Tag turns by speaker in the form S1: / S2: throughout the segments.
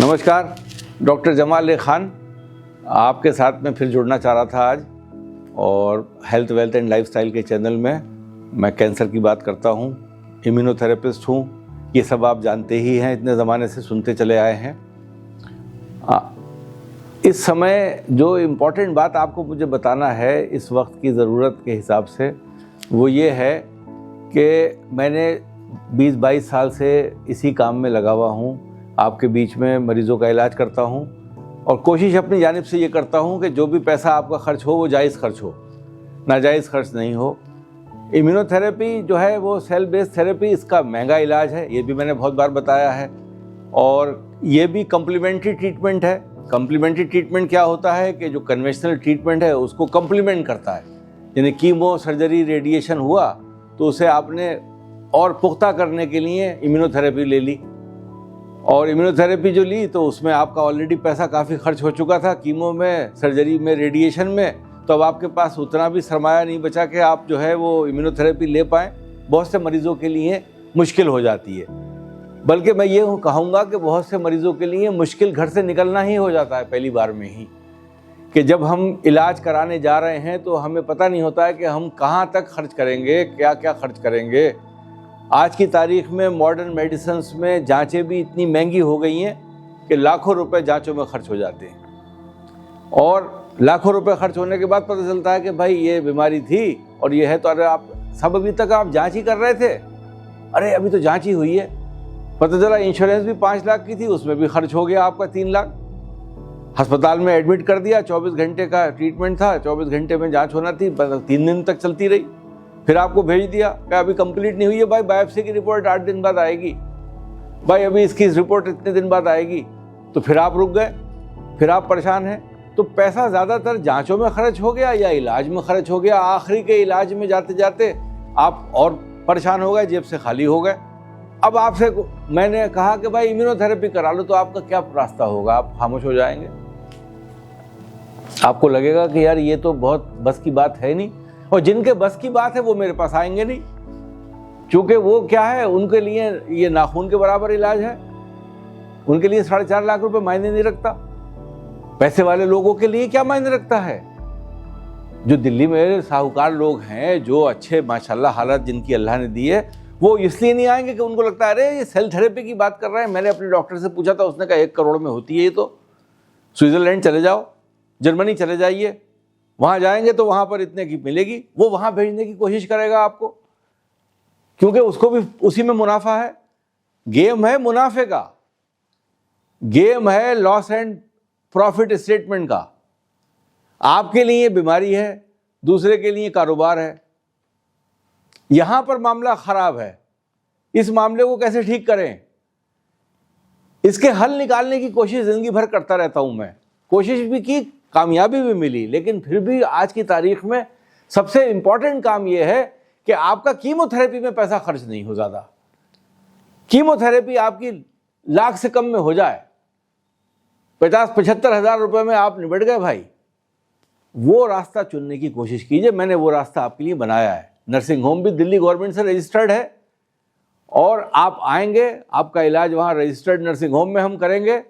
S1: नमस्कार, डॉक्टर जमाल खान आपके साथ में फिर जुड़ना चाह रहा था आज। और हेल्थ वेल्थ एंड लाइफस्टाइल के चैनल में मैं कैंसर की बात करता हूँ, इम्यूनोथेरेपिस्ट हूँ। ये सब आप जानते ही हैं, इतने ज़माने से सुनते चले आए हैं। इस समय जो इम्पोर्टेंट बात आपको मुझे बताना है इस वक्त की ज़रूरत के हिसाब से, वो ये है कि मैंने 20-22 साल से इसी काम में लगा हुआ हूँ। आपके बीच में मरीज़ों का इलाज करता हूँ और कोशिश अपनी जानिब से ये करता हूँ कि जो भी पैसा आपका खर्च हो वो जायज़ खर्च हो, नाजायज़ खर्च नहीं हो। इम्यूनोथेरेपी जो है वो सेल बेस्ड थेरेपी, इसका महंगा इलाज है, ये भी मैंने बहुत बार बताया है। और ये भी कम्प्लीमेंट्री ट्रीटमेंट है। कम्प्लीमेंट्री ट्रीटमेंट क्या होता है कि जो कन्वेंशनल ट्रीटमेंट है उसको कम्प्लीमेंट करता है। यानी कीमो, सर्जरी, रेडिएशन हुआ तो उसे आपने और पुख्ता करने के लिए इम्यूनोथेरेपी ले ली, और इम्यूनोथेरेपी जो ली तो उसमें आपका ऑलरेडी पैसा काफ़ी खर्च हो चुका था, कीमो में, सर्जरी में, रेडिएशन में। तो अब आपके पास उतना भी सरमाया नहीं बचा कि आप जो है वो इम्यूनोथेरेपी ले पाएँ। बहुत से मरीज़ों के लिए मुश्किल हो जाती है, बल्कि मैं ये कहूँगा कि बहुत से मरीज़ों के लिए मुश्किल घर से निकलना ही हो जाता है पहली बार में ही। कि जब हम इलाज कराने जा रहे हैं तो हमें पता नहीं होता है कि हम कहाँ तक खर्च करेंगे, क्या क्या खर्च करेंगे। आज की तारीख में मॉडर्न मेडिसिन्स में जांचें भी इतनी महंगी हो गई हैं कि लाखों रुपए जांचों में खर्च हो जाते हैं। और लाखों रुपए खर्च होने के बाद पता चलता है कि भाई ये बीमारी थी और ये है, तो अरे आप सब अभी तक आप जांच ही कर रहे थे, अरे अभी तो जांच ही हुई है। पता चला इंश्योरेंस भी 5 लाख की थी, उसमें भी खर्च हो गया आपका 3 लाख। अस्पताल में एडमिट कर दिया, 24 घंटे का ट्रीटमेंट था, 24 घंटे में जाँच होना थी, 3 दिन तक चलती रही। फिर आपको भेज दिया कि अभी कंप्लीट नहीं हुई है भाई, बायोप्सी की रिपोर्ट 8 दिन बाद आएगी, भाई अभी इसकी रिपोर्ट इतने दिन बाद आएगी। तो फिर आप रुक गए, फिर आप परेशान हैं। तो पैसा ज़्यादातर जांचों में खर्च हो गया या इलाज में खर्च हो गया। आखिरी के इलाज में जाते जाते आप और परेशान हो गए, जेब से खाली हो गए। अब आपसे मैंने कहा कि भाई इम्यूनोथेरेपी करा लो, तो आपका क्या रास्ता होगा? आप खामोश हो जाएंगे। आपको लगेगा कि यार ये तो बहुत बस की बात है नहीं, और जिनके बस की बात है वो मेरे पास आएंगे नहीं, क्योंकि वो क्या है, उनके लिए ये नाखून के बराबर इलाज है। उनके लिए 4.5 लाख रुपए मायने नहीं रखता। पैसे वाले लोगों के लिए क्या मायने रखता है? जो दिल्ली में साहूकार लोग हैं, जो अच्छे माशाल्लाह हालत जिनकी अल्लाह ने दी है, वो इसलिए नहीं आएंगे कि उनको लगता है अरे ये सेल थेरेपी की बात कर रहे हैं। मैंने अपने डॉक्टर से पूछा था, उसने कहा 1 करोड़ में होती है ये तो। स्विट्जरलैंड चले जाओ, जर्मनी चले जाइए, वहाँ जाएंगे तो वहाँ पर इतने की मिलेगी। वो वहाँ भेजने की कोशिश करेगा आपको, क्योंकि उसको भी उसी में मुनाफा है। गेम है मुनाफे का, गेम है लॉस एंड प्रॉफिट स्टेटमेंट का। आपके लिए बीमारी है, दूसरे के लिए कारोबार है। यहाँ पर मामला खराब है। इस मामले को कैसे ठीक करें, इसके हल निकालने की कोशिश जिंदगी भर करता रहता हूँ मैं। कोशिश भी की, कामयाबी भी मिली, लेकिन फिर भी आज की तारीख में सबसे इंपॉर्टेंट काम यह है कि आपका कीमोथेरेपी में पैसा खर्च नहीं हो ज़्यादा। कीमोथेरेपी आपकी लाख से कम में हो जाए, 50-75 हज़ार रुपए में आप निबट गए भाई। वो रास्ता चुनने की कोशिश कीजिए। मैंने वो रास्ता आपके लिए बनाया है। नर्सिंग होम भी दिल्ली गवर्नमेंट से रजिस्टर्ड है, और आप आएंगे, आपका इलाज वहाँ रजिस्टर्ड नर्सिंग होम में हम करेंगे।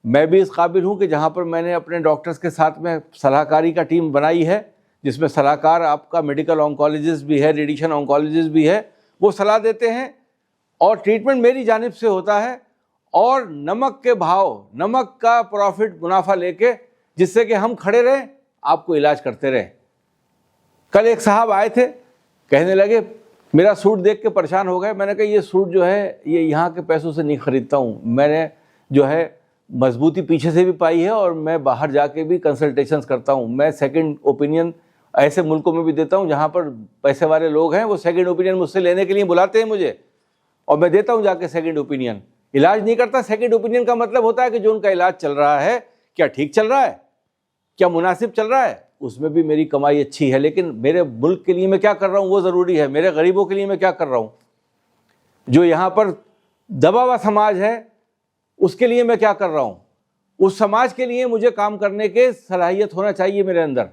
S1: मैं भी इस काबिल हूँ कि जहाँ पर मैंने अपने डॉक्टर्स के साथ में सलाहकारी का टीम बनाई है, जिसमें सलाहकार आपका मेडिकल ऑन्कोलॉजिस्ट भी है, रेडिएशन ऑन्कोलॉजिस्ट भी है, वो सलाह देते हैं और ट्रीटमेंट मेरी जानिब से होता है। और नमक के भाव, नमक का प्रॉफिट, मुनाफा लेके, जिससे कि हम खड़े रहें, आपको इलाज करते रहें। कल एक साहब आए थे, कहने लगे, मेरा सूट देख के परेशान हो गए। मैंने कहा ये सूट जो है ये यहाँ के पैसों से नहीं खरीदता हूँ, मैंने जो है मजबूती पीछे से भी पाई है, और मैं बाहर जाके भी कंसल्टेशंस करता हूँ। मैं सेकंड ओपिनियन ऐसे मुल्कों में भी देता हूँ जहाँ पर पैसे वाले लोग हैं, वो सेकंड ओपिनियन मुझसे लेने के लिए बुलाते हैं मुझे, और मैं देता हूँ जाके सेकंड ओपिनियन। इलाज नहीं करता। सेकंड ओपिनियन का मतलब होता है कि जो उनका इलाज चल रहा है, क्या ठीक चल रहा है, क्या मुनासिब चल रहा है, उसमें भी मेरी कमाई अच्छी है। लेकिन मेरे मुल्क के लिए मैं क्या कर रहा हूँ वो ज़रूरी है। मेरे गरीबों के लिए मैं क्या कर रहा हूँ, जो यहाँ पर दबा हुआ समाज है, उसके लिए मैं क्या कर रहा हूँ। उस समाज के लिए मुझे काम करने के सलाहियत होना चाहिए मेरे अंदर।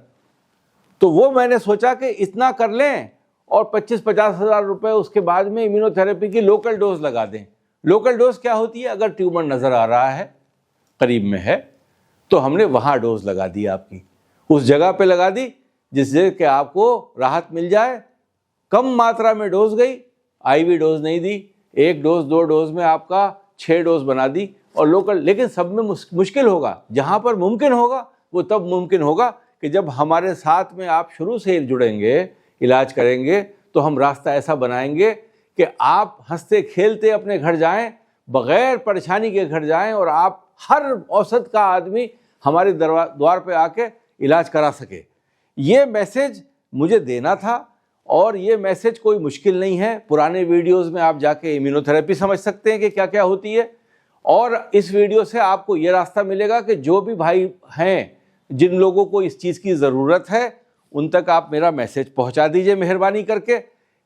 S1: तो वो मैंने सोचा कि इतना कर लें, और 25-50 हज़ार रुपये उसके बाद में इम्यूनोथेरेपी की लोकल डोज लगा दें। लोकल डोज क्या होती है? अगर ट्यूमर नज़र आ रहा है قریب میں ہے، تو ہم نے وہاں ڈوز لگا دی، آپ کی اس جگہ پہ لگا دی جس سے کہ آپ کو راحت مل جائے۔ کم ماترا میں ڈوز گئی، آئی وی ڈوز نہیں دی، 1 ڈوز 2 ڈوز میں آپ کا 6 ڈوز بنا دی، اور لوکل، لیکن سب میں مشکل ہوگا۔ جہاں پر ممکن ہوگا وہ تب ممکن ہوگا کہ جب ہمارے ساتھ میں آپ شروع سے جڑیں گے، علاج کریں گے، تو ہم راستہ ایسا بنائیں گے کہ آپ ہنستے کھیلتے اپنے گھر جائیں، بغیر پریشانی کے گھر جائیں، اور آپ ہر اوسط کا آدمی ہمارے دوار پہ آ کے علاج کرا سکے۔ یہ میسج مجھے دینا تھا، اور یہ میسج کوئی مشکل نہیں ہے۔ پرانے ویڈیوز میں آپ جا کے امیونو تھراپی سمجھ سکتے ہیں کہ کیا کیا ہوتی ہے، اور اس ویڈیو سے آپ کو یہ راستہ ملے گا کہ جو بھی بھائی ہیں جن لوگوں کو اس چیز کی ضرورت ہے ان تک آپ میرا میسج پہنچا دیجئے مہربانی کر کے،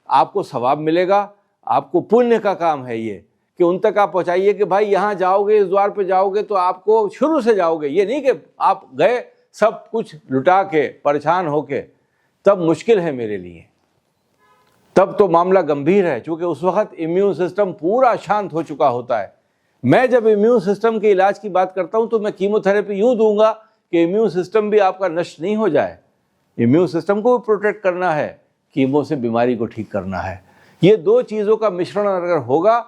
S1: آپ کو ثواب ملے گا۔ آپ کو پنیہ کا کام ہے یہ کہ ان تک آپ پہنچائیے کہ بھائی یہاں جاؤ گے، اس دوار پہ جاؤ گے تو آپ کو شروع سے جاؤ گے، یہ نہیں کہ آپ گئے سب کچھ لٹا کے پریشان ہو کے، تب مشکل ہے میرے لیے، تب تو معاملہ گمبھیر ہے، چونکہ اس وقت امیون سسٹم پورا شانت ہو چکا ہوتا ہے۔ میں جب امیون سسٹم کے علاج کی بات کرتا ہوں تو میں کیمو تھراپی یوں دوں گا کہ امیون سسٹم بھی آپ کا نشٹ نہیں ہو جائے، امیون سسٹم کو بھی پروٹیکٹ کرنا ہے، کیمو سے بیماری کو ٹھیک کرنا ہے۔ یہ 2 چیزوں کا مشرن اگر ہوگا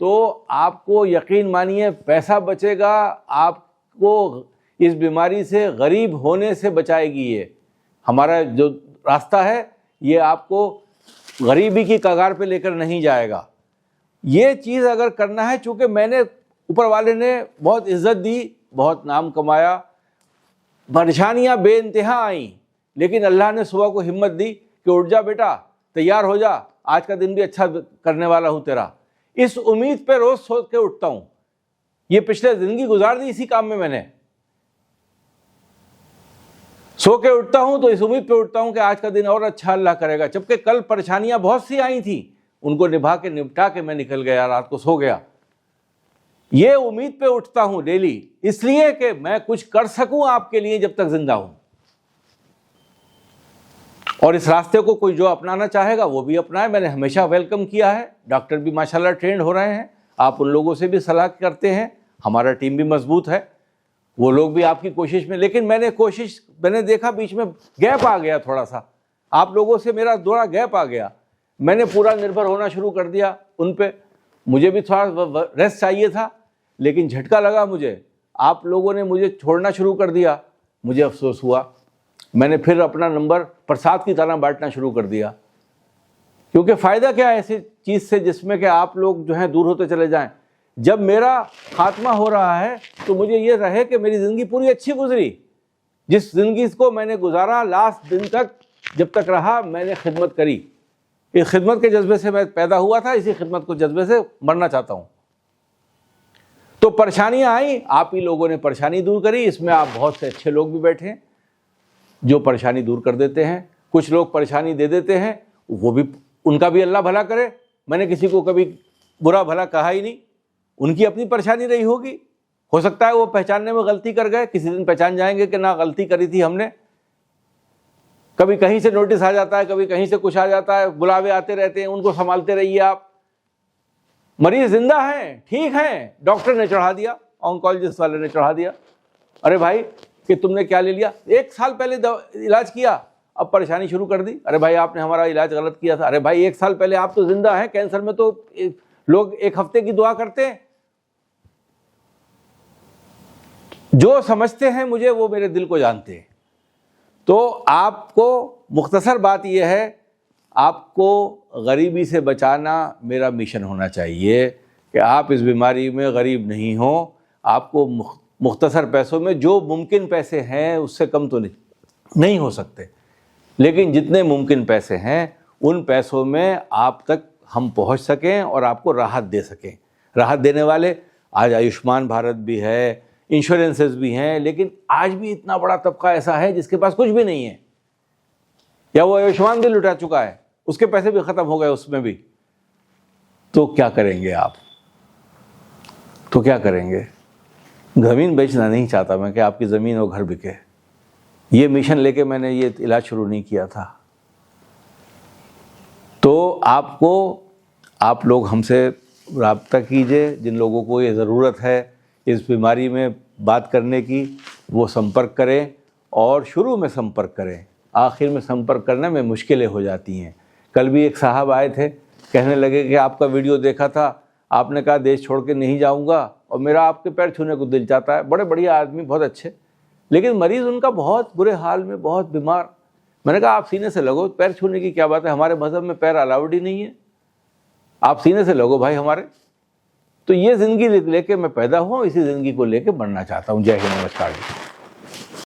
S1: تو آپ کو یقین مانیے پیسہ بچے گا، آپ کو اس بیماری سے غریب ہونے سے بچائے گی۔ یہ ہمارا جو راستہ ہے یہ آپ کو غریبی کی کگار پہ لے کر نہیں جائے گا۔ یہ چیز اگر کرنا ہے، چونکہ میں نے اوپر والے نے بہت عزت دی، بہت نام کمایا، پریشانیاں بے انتہا آئیں، لیکن اللہ نے صبح کو ہمت دی کہ اٹھ جا بیٹا، تیار ہو جا، آج کا دن بھی اچھا کرنے والا ہوں تیرا۔ اس امید پہ روز سوچ کے اٹھتا ہوں۔ یہ پچھلے زندگی گزار دی اسی کام میں نے سو کے اٹھتا ہوں تو اس امید پہ اٹھتا ہوں کہ آج کا دن اور اچھا اللہ کرے گا، جبکہ کل پریشانیاں بہت سی آئی تھیں، ان کو نپٹا کے میں نکل گیا، رات کو سو گیا۔ یہ امید پہ اٹھتا ہوں ڈیلی، اس لیے کہ میں کچھ کر سکوں آپ کے لیے جب تک زندہ ہوں، اور اس راستے کو کوئی جو اپنانا چاہے گا وہ بھی اپنائے۔ میں نے ہمیشہ ویلکم کیا ہے، ڈاکٹر بھی ماشاءاللہ ٹرینڈ ہو رہے ہیں، آپ ان لوگوں سے بھی صلاح کرتے ہیں، ہمارا ٹیم بھی مضبوط ہے، وہ لوگ بھی آپ کی کوشش میں، لیکن میں نے دیکھا بیچ میں گیپ آ گیا، تھوڑا سا آپ لوگوں سے میرا تھوڑا گیپ آ گیا، میں نے پورا نربھر ہونا شروع کر دیا ان پہ، مجھے بھی تھوڑا ریسٹ چاہیے تھا، لیکن جھٹکا لگا مجھے، آپ لوگوں نے مجھے چھوڑنا شروع کر دیا، مجھے افسوس ہوا، میں نے پھر اپنا نمبر پرساد کی طرح بانٹنا شروع کر دیا، کیونکہ فائدہ کیا ہے ایسی چیز سے جس میں کہ آپ لوگ جو ہیں دور ہوتے چلے جائیں۔ جب میرا خاتمہ ہو رہا ہے تو مجھے یہ رہے کہ میری زندگی پوری اچھی گزری، جس زندگی کو میں نے گزارا لاسٹ دن تک جب تک رہا میں نے خدمت کری، اس خدمت کے جذبے سے میں پیدا ہوا تھا، اسی خدمت کو جذبے سے مرنا چاہتا ہوں۔ تو پریشانیاں آئیں، آپ ہی لوگوں نے پریشانی دور کری، اس میں آپ بہت سے اچھے لوگ بھی بیٹھے ہیں جو پریشانی دور کر دیتے ہیں، کچھ لوگ پریشانی دے دیتے ہیں، وہ بھی ان کا بھی اللہ بھلا کرے، میں نے کسی کو کبھی برا بھلا کہا ہی نہیں، ان کی اپنی پریشانی رہی ہوگی، ہو سکتا ہے وہ پہچاننے میں غلطی کر گئے، کسی دن پہچان جائیں گے کہ نہ غلطی کری تھی ہم نے۔ کبھی کہیں سے نوٹس آ جاتا ہے، کبھی کہیں سے کچھ آ جاتا ہے، بلاوے آتے رہتے ہیں، ان کو سنبھالتے رہیے آپ۔ مریض زندہ ہیں، ٹھیک ہیں، ڈاکٹر نے چڑھا دیا، آنکولوجسٹ والے نے چڑھا دیا، ارے بھائی کہ تم نے کیا لے لیا، 1 سال پہلے علاج کیا، اب پریشانی شروع کر دی، ارے بھائی آپ نے ہمارا علاج غلط کیا تھا، ارے بھائی 1 سال پہلے آپ تو زندہ ہیں، کینسر میں تو لوگ 1 ہفتے کی دعا کرتے ہیں۔ جو سمجھتے ہیں مجھے وہ میرے دل کو جانتے ہیں۔ تو آپ کو مختصر بات یہ ہے، آپ کو غریبی سے بچانا میرا مشن ہونا چاہیے کہ آپ اس بیماری میں غریب نہیں ہوں، آپ کو مختصر پیسوں میں، جو ممکن پیسے ہیں اس سے کم تو نہیں ہو سکتے، لیکن جتنے ممکن پیسے ہیں ان پیسوں میں آپ تک ہم پہنچ سکیں اور آپ کو راحت دے سکیں۔ راحت دینے والے آج آیوشمان بھارت بھی ہے، انشورنسز بھی ہیں، لیکن آج بھی اتنا بڑا طبقہ ایسا ہے جس کے پاس کچھ بھی نہیں ہے، یا وہ آیوشمان بھی لٹا چکا ہے، اس کے پیسے بھی ختم ہو گئے اس میں بھی۔ تو کیا کریں گے آپ؟ تو کیا کریں گے؟ زمین بیچنا نہیں چاہتا میں کہ آپ کی زمین اور گھر بکے، یہ مشن لے کے میں نے یہ علاج شروع نہیں کیا تھا۔ تو آپ لوگ ہم سے رابطہ کیجئے، جن لوگوں کو یہ ضرورت ہے اس بیماری میں بات کرنے کی وہ سمپرک کریں، اور شروع میں سمپرک کریں، آخر میں سمپرک کرنے میں مشکلیں ہو جاتی ہیں۔ کل بھی ایک صاحب آئے تھے، کہنے لگے کہ آپ کا ویڈیو دیکھا تھا، آپ نے کہا دیش چھوڑ کے نہیں جاؤں گا اور میرا آپ کے پیر چھونے کو دل چاہتا ہے۔ بڑے بڑھیا آدمی، بہت اچھے، لیکن مریض ان کا بہت برے حال میں، بہت بیمار۔ میں نے کہا آپ سینے سے لگو، پیر چھونے کی کیا بات ہے، ہمارے مذہب میں پیر الاؤڈ ہی نہیں ہے، آپ سینے سے لگو بھائی ہمارے۔ تو یہ زندگی لے کے میں پیدا ہوا، اسی زندگی کو لے کے بڑھنا چاہتا ہوں۔ جے ہند، نمسکار جی۔